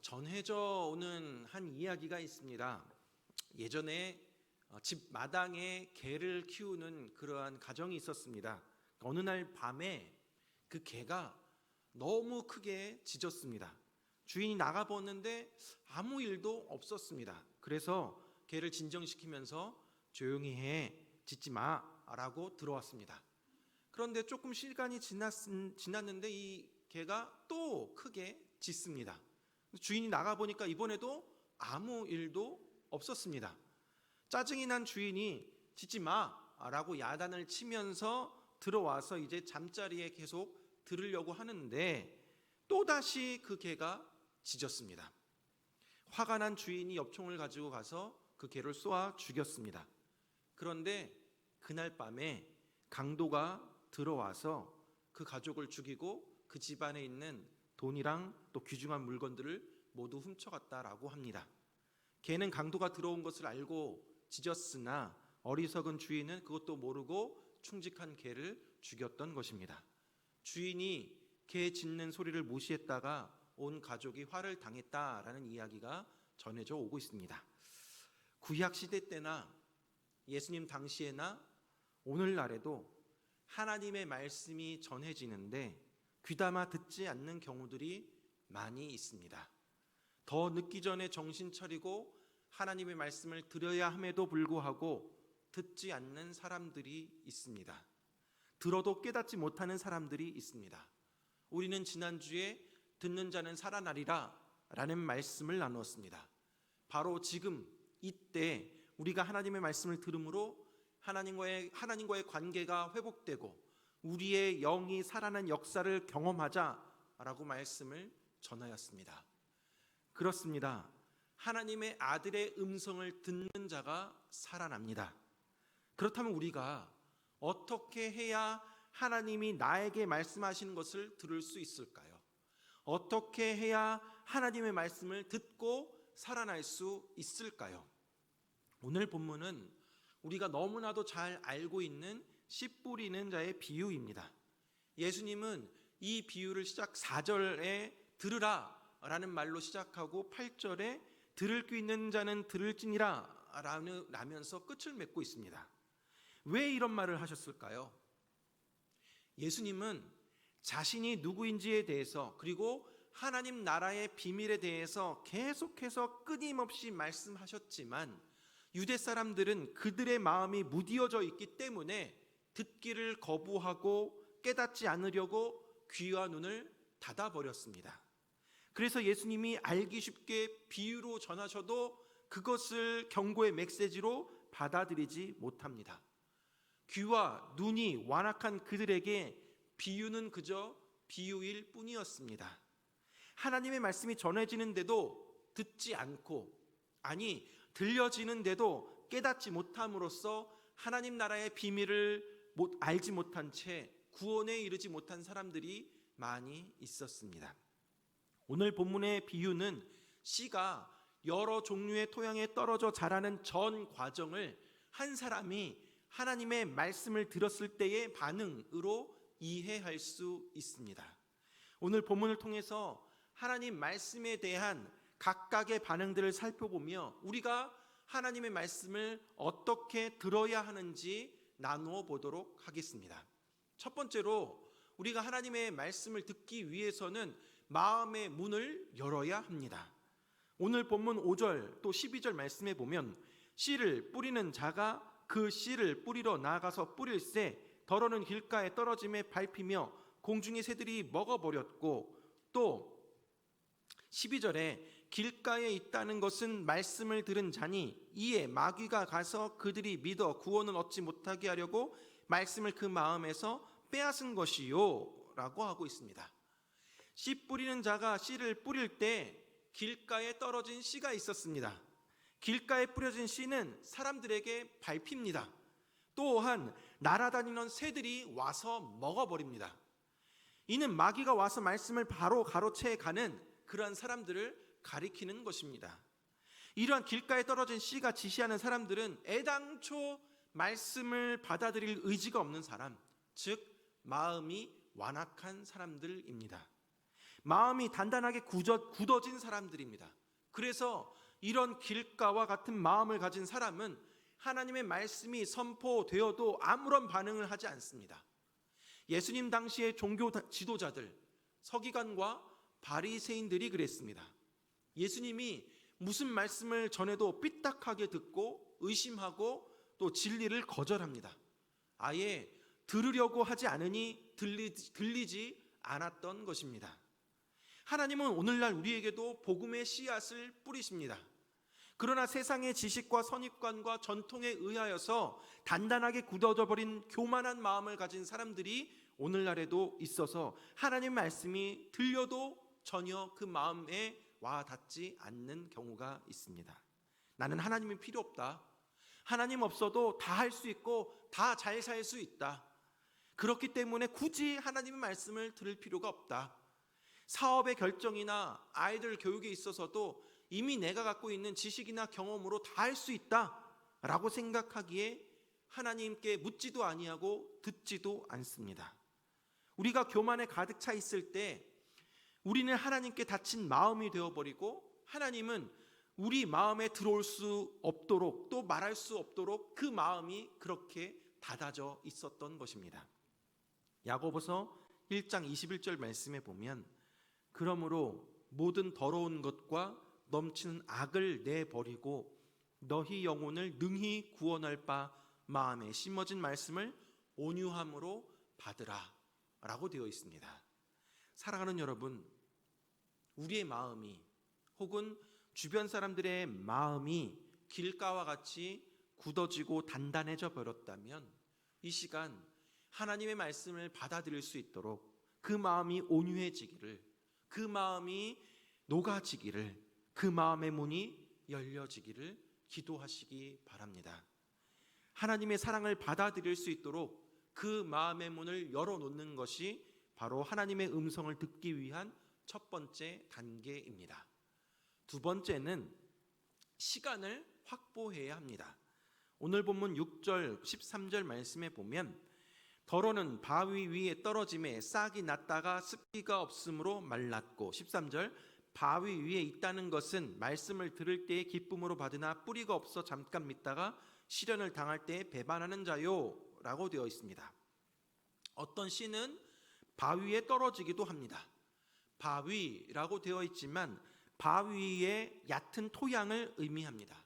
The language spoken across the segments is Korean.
전해져 오는 한 이야기가 있습니다. 예전에 집 마당에 개를 키우는 그러한 가정이 있었습니다. 어느 날 밤에 그 개가 너무 크게 짖었습니다. 주인이 나가보는데 아무 일도 없었습니다. 그래서 개를 진정시키면서 조용히 해, 짖지 마라고 들어왔습니다. 그런데 조금 시간이 지났는데 이 개가 또 크게 짖습니다. 주인이 나가보니까 이번에도 아무 일도 없었습니다. 짜증이 난 주인이 짖지 마라고 야단을 치면서 들어와서 이제 잠자리에 계속 들으려고 하는데 또다시 그 개가 짖었습니다. 화가 난 주인이 엽총을 가지고 가서 그 개를 쏘아 죽였습니다. 그런데 그날 밤에 강도가 들어와서 그 가족을 죽이고 그 집안에 있는 돈이랑 또 귀중한 물건들을 모두 훔쳐갔다라고 합니다. 개는 강도가 들어온 것을 알고 짖었으나 어리석은 주인은 그것도 모르고 충직한 개를 죽였던 것입니다. 주인이 개 짖는 소리를 무시했다가 온 가족이 화를 당했다라는 이야기가 전해져 오고 있습니다. 구약 시대 때나 예수님 당시에나 오늘날에도 하나님의 말씀이 전해지는데 귀담아 듣지 않는 경우들이 많이 있습니다. 더 늦기 전에 정신 차리고 하나님의 말씀을 들어야 함에도 불구하고 듣지 않는 사람들이 있습니다. 들어도 깨닫지 못하는 사람들이 있습니다. 우리는 지난주에 듣는 자는 살아나리라 라는 말씀을 나누었습니다. 바로 지금 이때 우리가 하나님의 말씀을 들음으로 하나님과의 관계가 회복되고 우리의 영이 살아난 역사를 경험하자라고 말씀을 전하였습니다. 그렇습니다. 하나님의 아들의 음성을 듣는 자가 살아납니다. 그렇다면 우리가 어떻게 해야 하나님이 나에게 말씀하시는 것을 들을 수 있을까요? 어떻게 해야 하나님의 말씀을 듣고 살아날 수 있을까요? 오늘 본문은 우리가 너무나도 잘 알고 있는 씨 뿌리는 자의 비유입니다. 예수님은 이 비유를 시작 4절에 들으라 라는 말로 시작하고 8절에 들을 귀 있는 자는 들을지니라 라면서 끝을 맺고 있습니다. 왜 이런 말을 하셨을까요? 예수님은 자신이 누구인지에 대해서 그리고 하나님 나라의 비밀에 대해서 계속해서 끊임없이 말씀하셨지만 유대 사람들은 그들의 마음이 무디어져 있기 때문에 듣기를 거부하고 깨닫지 않으려고 귀와 눈을 닫아버렸습니다. 그래서 예수님이 알기 쉽게 비유로 전하셔도 그것을 경고의 메시지로 받아들이지 못합니다. 귀와 눈이 완악한 그들에게 비유는 그저 비유일 뿐이었습니다. 하나님의 말씀이 전해지는데도 듣지 않고, 아니 들려지는데도 깨닫지 못함으로써 하나님 나라의 비밀을 알지 못한 채 구원에 이르지 못한 사람들이 많이 있었습니다. 오늘 본문의 비유는 씨가 여러 종류의 토양에 떨어져 자라는 전 과정을 한 사람이 하나님의 말씀을 들었을 때의 반응으로 이해할 수 있습니다. 오늘 본문을 통해서 하나님 말씀에 대한 각각의 반응들을 살펴보며 우리가 하나님의 말씀을 어떻게 들어야 하는지 나누어 보도록 하겠습니다. 첫 번째로 우리가 하나님의 말씀을 듣기 위해서는 마음의 문을 열어야 합니다. 오늘 본문 5절 또 12절 말씀에 보면 씨를 뿌리는 자가 그 씨를 뿌리러 나아가서 뿌릴새 더러는 길가에 떨어짐에 밟히며 공중의 새들이 먹어버렸고, 또 12절에 길가에 있다는 것은 말씀을 들은 자니 이에 마귀가 가서 그들이 믿어 구원을 얻지 못하게 하려고 말씀을 그 마음에서 빼앗은 것이요 라고 하고 있습니다. 씨 뿌리는 자가 씨를 뿌릴 때 길가에 떨어진 씨가 있었습니다. 길가에 뿌려진 씨는 사람들에게 밟힙니다. 또한 날아다니는 새들이 와서 먹어버립니다. 이는 마귀가 와서 말씀을 바로 가로채 가는 그러한 사람들을 가리키는 것입니다. 이러한 길가에 떨어진 씨가 지시하는 사람들은 애당초 말씀을 받아들일 의지가 없는 사람, 즉 마음이 완악한 사람들입니다. 마음이 단단하게 굳어진 사람들입니다. 그래서 이런 길가와 같은 마음을 가진 사람은 하나님의 말씀이 선포되어도 아무런 반응을 하지 않습니다. 예수님 당시의 종교 지도자들, 서기관과 바리새인들이 그랬습니다. 예수님이 무슨 말씀을 전해도 삐딱하게 듣고 의심하고 또 진리를 거절합니다. 아예 들으려고 하지 않으니 들리지 않았던 것입니다. 하나님은 오늘날 우리에게도 복음의 씨앗을 뿌리십니다. 그러나 세상의 지식과 선입관과 전통에 의하여서 단단하게 굳어져 버린 교만한 마음을 가진 사람들이 오늘날에도 있어서 하나님 말씀이 들려도 전혀 그 마음에 와 닿지 않는 경우가 있습니다. 나는 하나님이 필요 없다. 하나님 없어도 다 할 수 있고 다 잘 살 수 있다. 그렇기 때문에 굳이 하나님의 말씀을 들을 필요가 없다. 사업의 결정이나 아이들 교육에 있어서도 이미 내가 갖고 있는 지식이나 경험으로 다 할 수 있다라고 생각하기에 하나님께 묻지도 아니하고 듣지도 않습니다. 우리가 교만에 가득 차 있을 때 우리는 하나님께 닫힌 마음이 되어버리고 하나님은 우리 마음에 들어올 수 없도록 또 말할 수 없도록 그 마음이 그렇게 닫아져 있었던 것입니다. 야고보서 1장 21절 말씀에 보면 그러므로 모든 더러운 것과 넘치는 악을 내버리고 너희 영혼을 능히 구원할 바 마음에 심어진 말씀을 온유함으로 받으라 라고 되어 있습니다. 사랑하는 여러분, 우리의 마음이 혹은 주변 사람들의 마음이 길가와 같이 굳어지고 단단해져 버렸다면 이 시간 하나님의 말씀을 받아들일 수 있도록 그 마음이 온유해지기를, 그 마음이 녹아지기를, 그 마음의 문이 열려지기를 기도하시기 바랍니다. 하나님의 사랑을 받아들일 수 있도록 그 마음의 문을 열어놓는 것이 바로 하나님의 음성을 듣기 위한 첫 번째 단계입니다. 두 번째는 시간을 확보해야 합니다. 오늘 본문 6절 13절 말씀에 보면 더러는 바위 위에 떨어짐에 싹이 났다가 습기가 없으므로 말랐고 13절 바위 위에 있다는 것은 말씀을 들을 때에 기쁨으로 받으나 뿌리가 없어 잠깐 믿다가 시련을 당할 때에 배반하는 자요 라고 되어 있습니다. 어떤 씨는 바위에 떨어지기도 합니다. 바위라고 되어 있지만 바위의 얕은 토양을 의미합니다.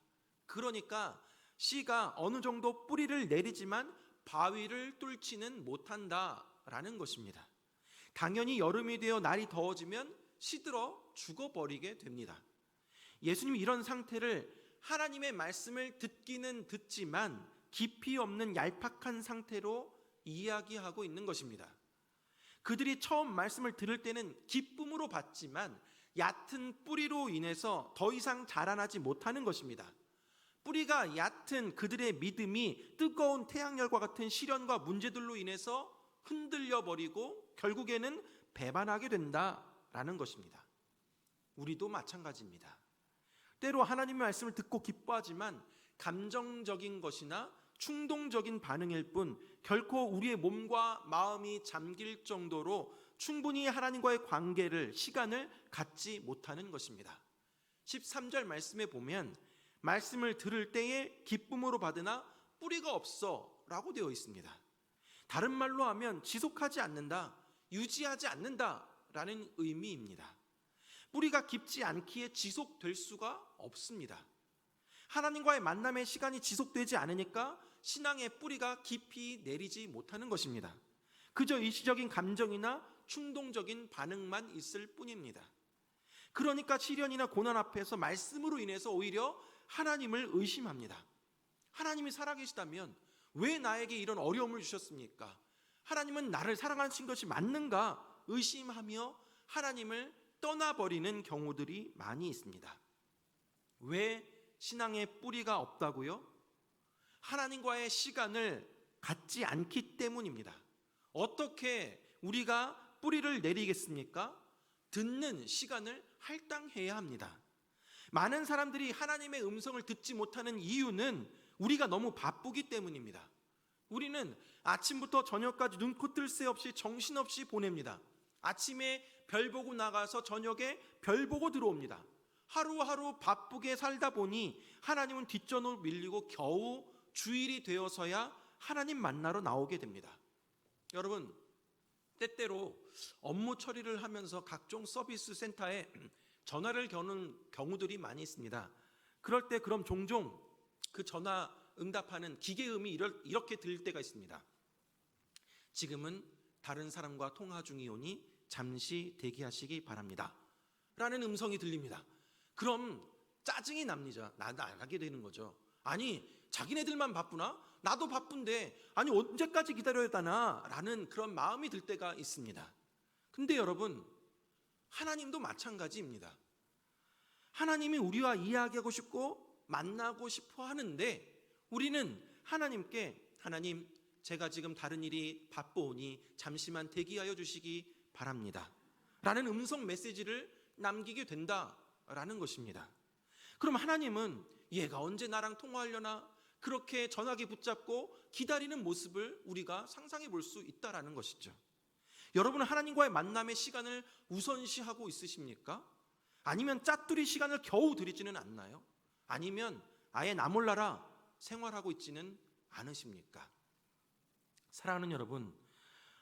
그러니까 씨가 어느 정도 뿌리를 내리지만 바위를 뚫지는 못한다라는 것입니다. 당연히 여름이 되어 날이 더워지면 시들어 죽어버리게 됩니다. 예수님이 이런 상태를 하나님의 말씀을 듣기는 듣지만 깊이 없는 얄팍한 상태로 이야기하고 있는 것입니다. 그들이 처음 말씀을 들을 때는 기쁨으로 받지만 얕은 뿌리로 인해서 더 이상 자라나지 못하는 것입니다. 뿌리가 얕은 그들의 믿음이 뜨거운 태양열과 같은 시련과 문제들로 인해서 흔들려 버리고 결국에는 배반하게 된다라는 것입니다. 우리도 마찬가지입니다. 때로 하나님의 말씀을 듣고 기뻐하지만 감정적인 것이나 충동적인 반응일 뿐 결코 우리의 몸과 마음이 잠길 정도로 충분히 하나님과의 관계를, 시간을 갖지 못하는 것입니다. 13절 말씀에 보면 말씀을 들을 때에 기쁨으로 받으나 뿌리가 없어 라고 되어 있습니다. 다른 말로 하면 지속하지 않는다, 유지하지 않는다 라는 의미입니다. 뿌리가 깊지 않기에 지속될 수가 없습니다. 하나님과의 만남의 시간이 지속되지 않으니까 신앙의 뿌리가 깊이 내리지 못하는 것입니다. 그저 일시적인 감정이나 충동적인 반응만 있을 뿐입니다. 그러니까 시련이나 고난 앞에서 말씀으로 인해서 오히려 하나님을 의심합니다. 하나님이 살아계시다면 왜 나에게 이런 어려움을 주셨습니까? 하나님은 나를 사랑하신 것이 맞는가? 의심하며 하나님을 떠나버리는 경우들이 많이 있습니다. 왜 신앙의 뿌리가 없다고요? 하나님과의 시간을 갖지 않기 때문입니다. 어떻게 우리가 뿌리를 내리겠습니까? 듣는 시간을 할당해야 합니다. 많은 사람들이 하나님의 음성을 듣지 못하는 이유는 우리가 너무 바쁘기 때문입니다. 우리는 아침부터 저녁까지 눈코 뜰 새 없이 정신없이 보냅니다. 아침에 별 보고 나가서 저녁에 별 보고 들어옵니다. 하루하루 바쁘게 살다 보니 하나님은 뒷전으로 밀리고 겨우 주일이 되어서야 하나님 만나러 나오게 됩니다. 여러분, 때때로 업무 처리를 하면서 각종 서비스 센터에 전화를 거는 경우들이 많이 있습니다. 그럴 때 그럼 종종 그 전화 응답하는 기계음이 이렇게 들릴 때가 있습니다. 지금은 다른 사람과 통화 중이오니 잠시 대기하시기 바랍니다 라는 음성이 들립니다. 그럼 짜증이 나게 되는 거죠. 아니, 자기네들만 바쁘나? 나도 바쁜데 아니 언제까지 기다려야 하나? 라는 그런 마음이 들 때가 있습니다. 근데 여러분, 하나님도 마찬가지입니다. 하나님이 우리와 이야기하고 싶고 만나고 싶어 하는데 우리는 하나님께 하나님, 제가 지금 다른 일이 바빠오니 잠시만 대기하여 주시기 바랍니다 라는 음성 메시지를 남기게 된다라는 것입니다. 그럼 하나님은 얘가 언제 나랑 통화하려나? 그렇게 전화기 붙잡고 기다리는 모습을 우리가 상상해 볼 수 있다라는 것이죠. 여러분은 하나님과의 만남의 시간을 우선시하고 있으십니까? 아니면 짜투리 시간을 겨우 드리지는 않나요? 아니면 아예 나 몰라라 생활하고 있지는 않으십니까? 사랑하는 여러분,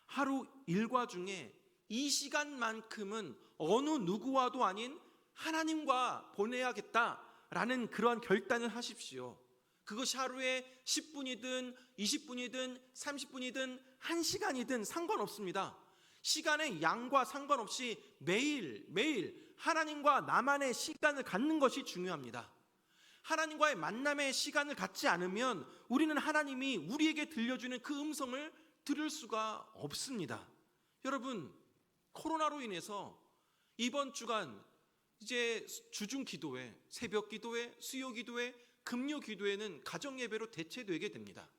하루 일과 중에 이 시간만큼은 어느 누구와도 아닌 하나님과 보내야겠다라는 그러한 결단을 하십시오. 그것이 하루에 10분이든 20분이든 30분이든 1시간이든 상관없습니다. 시간의 양과 상관없이 매일 하나님과 나만의 시간을 갖는 것이 중요합니다. 하나님과의 만남의 시간을 갖지 않으면 우리는 하나님이 우리에게 들려주는 그 음성을 들을 수가 없습니다. 여러분, 코로나로 인해서 이번 주간 이제 주중 기도회, 새벽 기도회, 수요 기도회, 금요 기도회는 가정 예배로 대체되게 됩니다.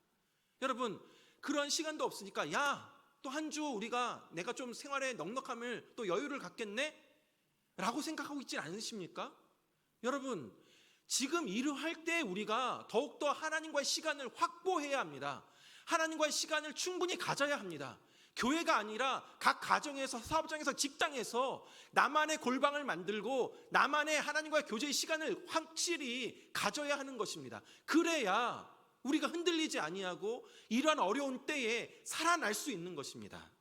여러분, 그런 시간도 없으니까 또 한 주 내가 좀 생활에 넉넉함을 또 여유를 갖겠네? 라고 생각하고 있지 않으십니까? 여러분, 지금 일을 할 때 우리가 더욱더 하나님과의 시간을 확보해야 합니다. 하나님과의 시간을 충분히 가져야 합니다. 교회가 아니라 각 가정에서, 사업장에서, 직장에서 나만의 골방을 만들고 나만의 하나님과의 교제의 시간을 확실히 가져야 하는 것입니다. 그래야 우리가 흔들리지 아니하고 이러한 어려운 때에 살아날 수 있는 것입니다.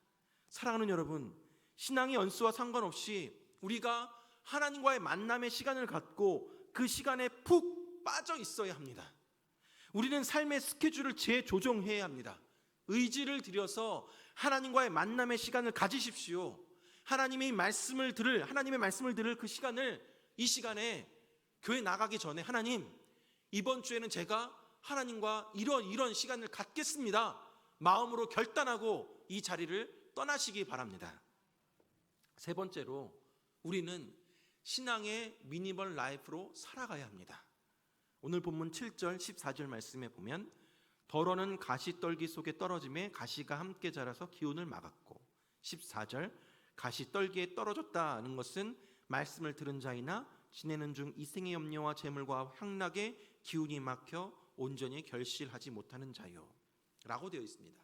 사랑하는 여러분, 신앙의 연수와 상관없이 우리가 하나님과의 만남의 시간을 갖고 그 시간에 푹 빠져 있어야 합니다. 우리는 삶의 스케줄을 재조정해야 합니다. 의지를 들여서 하나님과의 만남의 시간을 가지십시오. 하나님의 말씀을 들을 그 시간을, 이 시간에 교회 나가기 전에 하나님, 이번 주에는 제가 하나님과 이런 시간을 갖겠습니다 마음으로 결단하고 이 자리를 떠나시기 바랍니다. 세 번째로, 우리는 신앙의 미니멀 라이프로 살아가야 합니다. 오늘 본문 7절 14절 말씀에 보면 덜어는 가시떨기 속에 떨어짐에 가시가 함께 자라서 기운을 막았고, 14절 가시떨기에 떨어졌다는 것은 말씀을 들은 자이나 지내는 중 이생의 염려와 재물과 향락에 기운이 막혀 온전히 결실하지 못하는 자요 라고 되어 있습니다.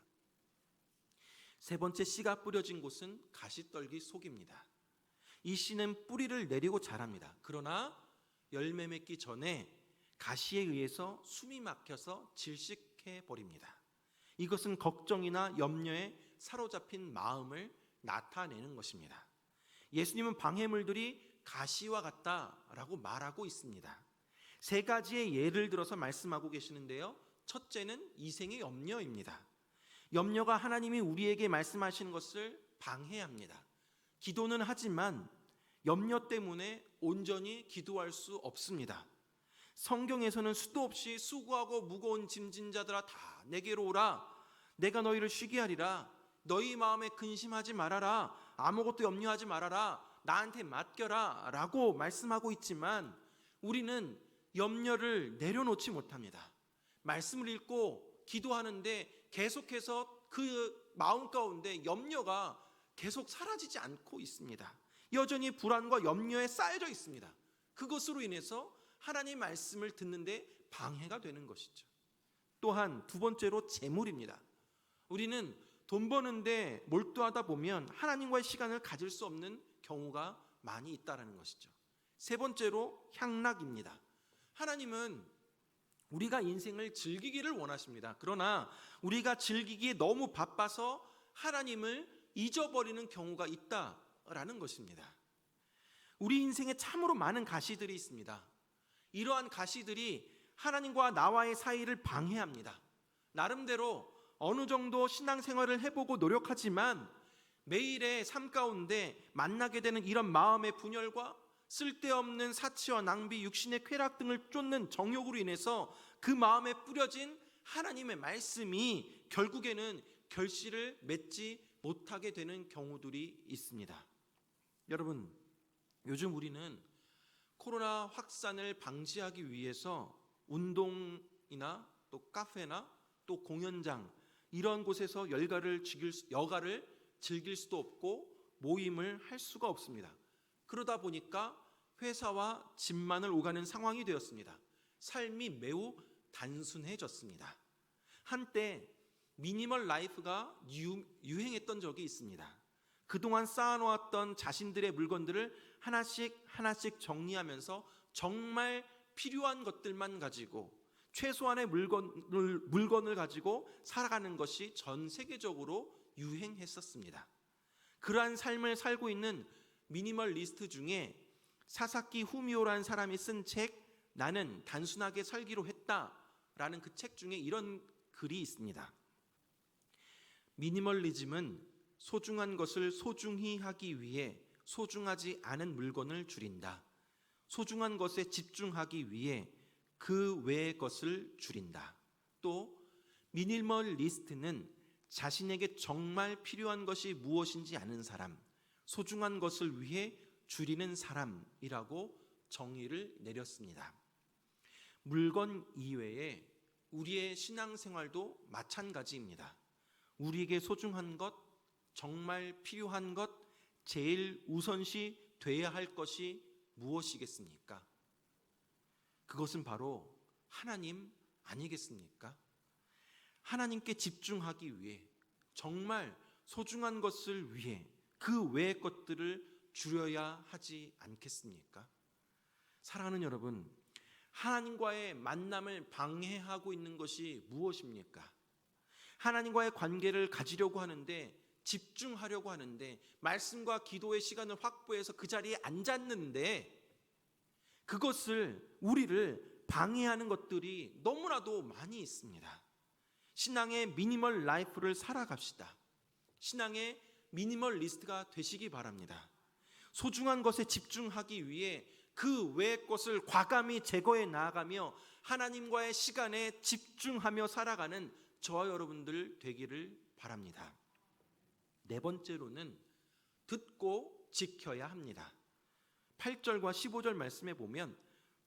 세 번째 씨가 뿌려진 곳은 가시떨기 속입니다. 이 씨는 뿌리를 내리고 자랍니다. 그러나 열매 맺기 전에 가시에 의해서 숨이 막혀서 질식해 버립니다. 이것은 걱정이나 염려에 사로잡힌 마음을 나타내는 것입니다. 예수님은 방해물들이 가시와 같다라고 말하고 있습니다. 세 가지의 예를 들어서 말씀하고 계시는데요. 첫째는 이생의 염려입니다. 염려가 하나님이 우리에게 말씀하시는 것을 방해합니다. 기도는 하지만 염려 때문에 온전히 기도할 수 없습니다. 성경에서는 수도 없이 수고하고 무거운 짐진 자들아 다 내게로 오라. 내가 너희를 쉬게 하리라. 너희 마음에 근심하지 말아라. 아무것도 염려하지 말아라. 나한테 맡겨라 라고 말씀하고 있지만 우리는 염려를 내려놓지 못합니다. 말씀을 읽고 기도하는데 계속해서 그 마음 가운데 염려가 계속 사라지지 않고 있습니다. 여전히 불안과 염려에 쌓여져 있습니다. 그것으로 인해서 하나님의 말씀을 듣는데 방해가 되는 것이죠. 또한 두 번째로 재물입니다. 우리는 돈 버는데 몰두하다 보면 하나님과의 시간을 가질 수 없는 경우가 많이 있다라는 것이죠. 세 번째로 향락입니다. 하나님은 우리가 인생을 즐기기를 원하십니다. 그러나 우리가 즐기기에 너무 바빠서 하나님을 잊어버리는 경우가 있다라는 것입니다. 우리 인생에 참으로 많은 가시들이 있습니다. 이러한 가시들이 하나님과 나와의 사이를 방해합니다. 나름대로 어느 정도 신앙생활을 해보고 노력하지만 매일의 삶 가운데 만나게 되는 이런 마음의 분열과 쓸데없는 사치와 낭비, 육신의 쾌락 등을 쫓는 정욕으로 인해서 그 마음에 뿌려진 하나님의 말씀이 결국에는 결실을 맺지 못하게 되는 경우들이 있습니다. 여러분, 요즘 우리는 코로나 확산을 방지하기 위해서 운동이나 또 카페나 또 공연장 이런 곳에서 여가를 즐길 수도 없고 모임을 할 수가 없습니다. 그러다 보니까 회사와 집만을 오가는 상황이 되었습니다. 삶이 매우 단순해졌습니다. 한때 미니멀 라이프가 유행했던 적이 있습니다. 그동안 쌓아놓았던 자신들의 물건들을 하나씩 정리하면서 정말 필요한 것들만 가지고 최소한의 물건을 가지고 살아가는 것이 전 세계적으로 유행했었습니다. 그러한 삶을 살고 있는 미니멀리스트 중에 사사키 후미오라는 사람이 쓴 책 나는 단순하게 살기로 했다라는 그 책 중에 이런 글이 있습니다. 미니멀리즘은 소중한 것을 소중히 하기 위해 소중하지 않은 물건을 줄인다. 소중한 것에 집중하기 위해 그 외의 것을 줄인다. 또 미니멀리스트는 자신에게 정말 필요한 것이 무엇인지 아는 사람, 소중한 것을 위해 줄이는 사람이라고 정의를 내렸습니다. 물건 이외에 우리의 신앙생활도 마찬가지입니다. 우리에게 소중한 것, 정말 필요한 것, 제일 우선시 돼야 할 것이 무엇이겠습니까? 그것은 바로 하나님 아니겠습니까? 하나님께 집중하기 위해 정말 소중한 것을 위해 그 외의 것들을 줄여야 하지 않겠습니까? 사랑하는 여러분, 하나님과의 만남을 방해하고 있는 것이 무엇입니까? 하나님과의 관계를 가지려고 하는데, 집중하려고 하는데, 말씀과 기도의 시간을 확보해서 그 자리에 앉았는데 그것을 우리를 방해하는 것들이 너무나도 많이 있습니다. 신앙의 미니멀 라이프를 살아갑시다. 신앙의 미니멀리스트가 되시기 바랍니다. 소중한 것에 집중하기 위해 그 외의 것을 과감히 제거해 나아가며 하나님과의 시간에 집중하며 살아가는 저와 여러분들 되기를 바랍니다. 네 번째로는 듣고 지켜야 합니다. 8절과 15절 말씀에 보면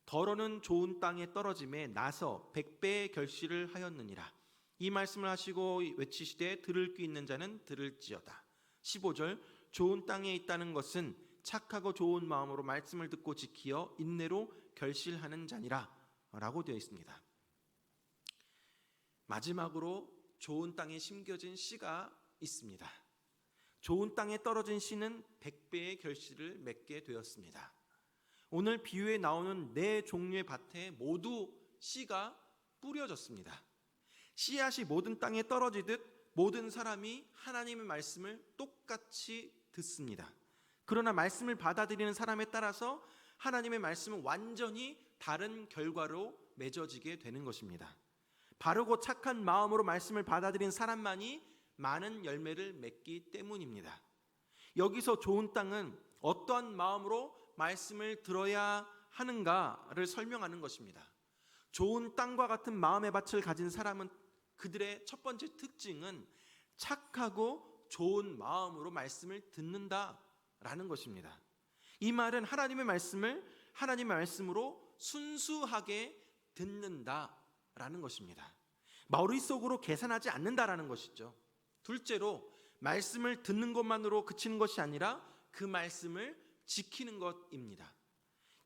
더러는 좋은 땅에 떨어짐에 나서 100배의 결실을 하였느니라. 이 말씀을 하시고 외치시되 들을 귀 있는 자는 들을지어다. 15절 좋은 땅에 있다는 것은 착하고 좋은 마음으로 말씀을 듣고 지키어 인내로 결실하는 자니라 라고 되어 있습니다. 마지막으로 좋은 땅에 심겨진 씨가 있습니다. 좋은 땅에 떨어진 씨는 100배의 결실을 맺게 되었습니다. 오늘 비유에 나오는 네 종류의 밭에 모두 씨가 뿌려졌습니다. 씨앗이 모든 땅에 떨어지듯 모든 사람이 하나님의 말씀을 똑같이 듣습니다. 그러나 말씀을 받아들이는 사람에 따라서 하나님의 말씀은 완전히 다른 결과로 맺어지게 되는 것입니다. 바르고 착한 마음으로 말씀을 받아들인 사람만이 많은 열매를 맺기 때문입니다. 여기서 좋은 땅은 어떠한 마음으로 말씀을 들어야 하는가를 설명하는 것입니다. 좋은 땅과 같은 마음의 밭을 가진 사람은 그들의 첫 번째 특징은 착하고 좋은 마음으로 말씀을 듣는다라는 것입니다. 이 말은 하나님의 말씀을 하나님의 말씀으로 순수하게 듣는다라는 것입니다. 머릿속으로 계산하지 않는다라는 것이죠. 둘째로 말씀을 듣는 것만으로 그치는 것이 아니라 그 말씀을 지키는 것입니다.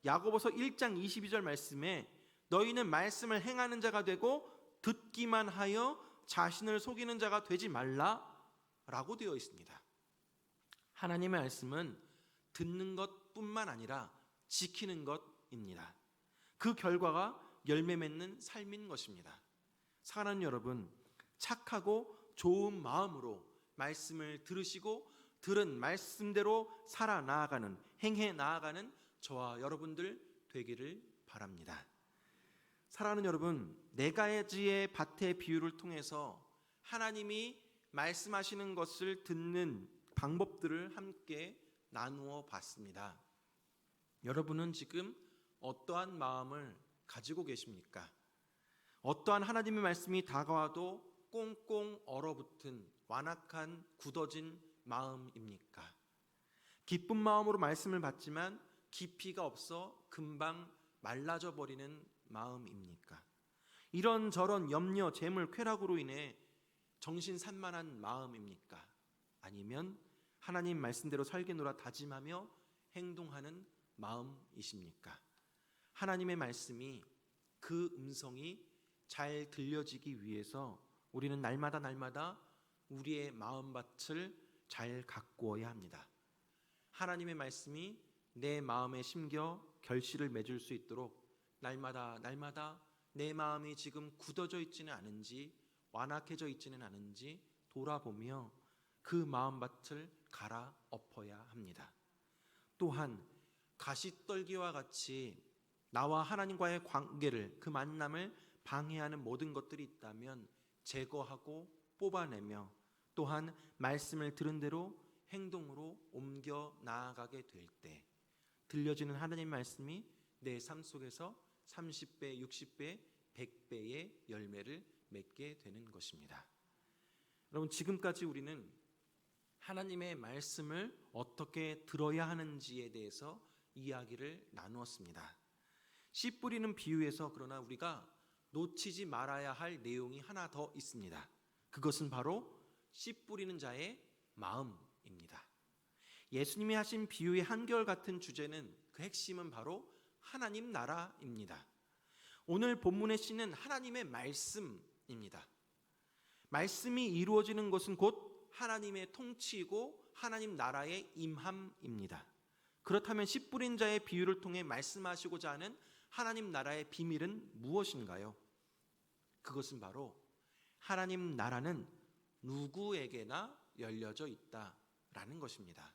야고보서 1장 22절 말씀에 너희는 말씀을 행하는 자가 되고 듣기만 하여 자신을 속이는 자가 되지 말라 라고 되어 있습니다. 하나님의 말씀은 듣는 것뿐만 아니라 지키는 것입니다. 그 결과가 열매 맺는 삶인 것입니다. 사랑하는 여러분, 착하고 좋은 마음으로 말씀을 들으시고 들은 말씀대로 살아 나아가는, 행해 나아가는 저와 여러분들 되기를 바랍니다. 사랑하는 여러분, 네 가지의 밭의 비유를 통해서 하나님이 말씀하시는 것을 듣는 방법들을 함께 나누어 봤습니다. 여러분은 지금 어떠한 마음을 가지고 계십니까? 어떠한 하나님의 말씀이 다가와도 꽁꽁 얼어붙은 완악한 굳어진 마음입니까? 기쁜 마음으로 말씀을 받지만 깊이가 없어 금방 말라져 버리는 마음입니까? 이런저런 염려, 재물, 쾌락으로 인해 정신산만한 마음입니까? 아니면 하나님 말씀대로 살겠노라 다짐하며 행동하는 마음이십니까? 하나님의 말씀이, 그 음성이 잘 들려지기 위해서 우리는 날마다 우리의 마음밭을 잘 가꾸어야 합니다. 하나님의 말씀이 내 마음에 심겨 결실을 맺을 수 있도록 날마다 내 마음이 지금 굳어져 있지는 않은지, 완악해져 있지는 않은지 돌아보며 그 마음밭을 갈아엎어야 합니다. 또한 가시떨기와 같이 나와 하나님과의 관계를, 그 만남을 방해하는 모든 것들이 있다면 제거하고 뽑아내며, 또한 말씀을 들은 대로 행동으로 옮겨 나아가게 될 때 들려지는 하나님 말씀이 내 삶 속에서 30배, 60배, 100배의 열매를 맺게 되는 것입니다. 여러분, 지금까지 우리는 하나님의 말씀을 어떻게 들어야 하는지에 대해서 이야기를 나누었습니다. 씨 뿌리는 비유에서 그러나 우리가 놓치지 말아야 할 내용이 하나 더 있습니다. 그것은 바로 씨 뿌리는 자의 마음입니다. 예수님이 하신 비유의 한결같은 주제는, 그 핵심은 바로 하나님 나라입니다. 오늘 본문의 씨는 하나님의 말씀입니다. 말씀이 이루어지는 것은 곧 하나님의 통치이고 하나님 나라의 임함입니다. 그렇다면 씨 뿌린 자의 비유를 통해 말씀하시고자 하는 하나님 나라의 비밀은 무엇인가요? 그것은 바로 하나님 나라는 누구에게나 열려져 있다라는 것입니다.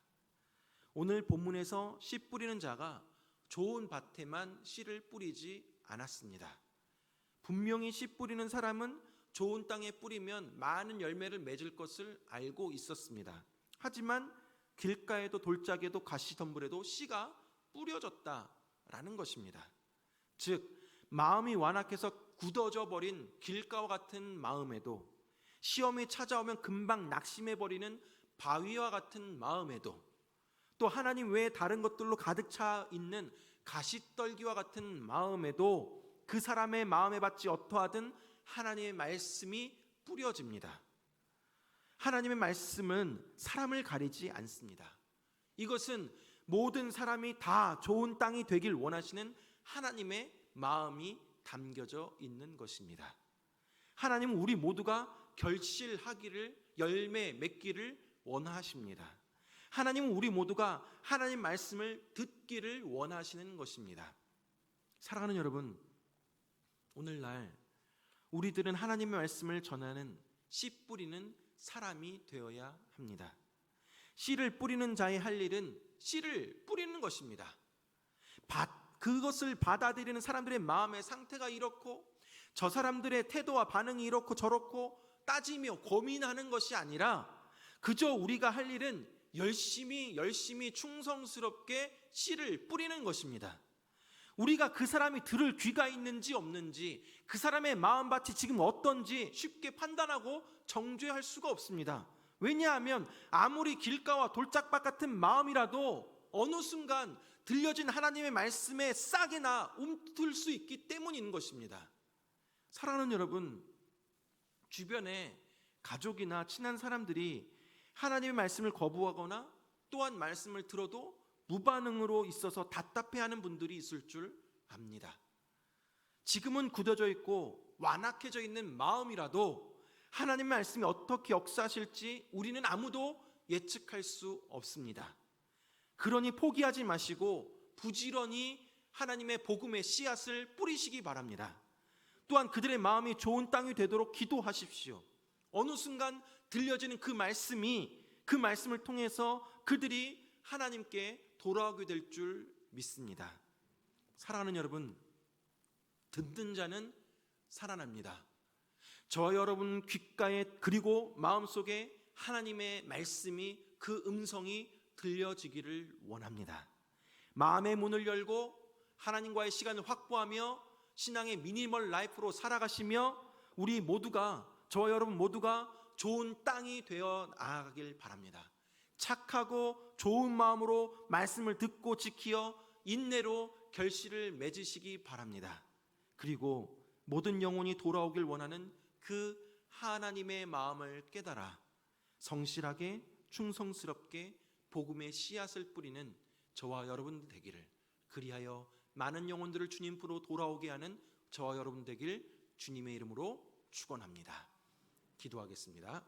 오늘 본문에서 씨 뿌리는 자가 좋은 밭에만 씨를 뿌리지 않았습니다. 분명히 씨 뿌리는 사람은 좋은 땅에 뿌리면 많은 열매를 맺을 것을 알고 있었습니다. 하지만 길가에도 돌짝에도 가시덤불에도 씨가 뿌려졌다라는 것입니다. 즉, 마음이 완악해서 굳어져 버린 길가와 같은 마음에도, 시험이 찾아오면 금방 낙심해버리는 바위와 같은 마음에도, 또 하나님 외에 다른 것들로 가득 차 있는 가시떨기와 같은 마음에도 그 사람의 마음에 받지 어떠하든 하나님의 말씀이 뿌려집니다. 하나님의 말씀은 사람을 가리지 않습니다. 이것은 모든 사람이 다 좋은 땅이 되길 원하시는 하나님의 마음이 담겨져 있는 것입니다. 하나님은 우리 모두가 결실하기를, 열매 맺기를 원하십니다. 하나님은 우리 모두가 하나님 말씀을 듣기를 원하시는 것입니다. 사랑하는 여러분, 오늘날 우리들은 하나님의 말씀을 전하는 씨 뿌리는 사람이 되어야 합니다. 씨를 뿌리는 자의 할 일은 씨를 뿌리는 것입니다. 그것을 받아들이는 사람들의 마음의 상태가 이렇고, 저 사람들의 태도와 반응이 이렇고 저렇고 따지며 고민하는 것이 아니라 그저 우리가 할 일은 열심히 충성스럽게 씨를 뿌리는 것입니다. 우리가 그 사람이 들을 귀가 있는지 없는지, 그 사람의 마음밭이 지금 어떤지 쉽게 판단하고 정죄할 수가 없습니다. 왜냐하면 아무리 길가와 돌짝밭 같은 마음이라도 어느 순간 들려진 하나님의 말씀에 싹이나 움틀 수 있기 때문인 것입니다. 사랑하는 여러분, 주변에 가족이나 친한 사람들이 하나님의 말씀을 거부하거나 또한 말씀을 들어도 무반응으로 있어서 답답해하는 분들이 있을 줄 압니다. 지금은 굳어져 있고 완악해져 있는 마음이라도 하나님의 말씀이 어떻게 역사하실지 우리는 아무도 예측할 수 없습니다. 그러니 포기하지 마시고 부지런히 하나님의 복음의 씨앗을 뿌리시기 바랍니다. 또한 그들의 마음이 좋은 땅이 되도록 기도하십시오. 어느 순간 들려지는 그 말씀을 통해서 그들이 하나님께 돌아오게 될 줄 믿습니다. 사랑하는 여러분, 듣는 자는 살아납니다. 저와 여러분 귓가에 그리고 마음속에 하나님의 말씀이, 그 음성이 들려지기를 원합니다. 마음의 문을 열고 하나님과의 시간을 확보하며 신앙의 미니멀 라이프로 살아가시며 우리 모두가, 저와 여러분 모두가 좋은 땅이 되어 나가길 바랍니다. 착하고 좋은 마음으로 말씀을 듣고 지키어 인내로 결실을 맺으시기 바랍니다. 그리고 모든 영혼이 돌아오길 원하는 그 하나님의 마음을 깨달아 성실하게 충성스럽게 복음의 씨앗을 뿌리는 저와 여러분 되기를, 그리하여 많은 영혼들을 주님으로 돌아오게 하는 저와 여러분 되길 주님의 이름으로 축원합니다. 기도하겠습니다.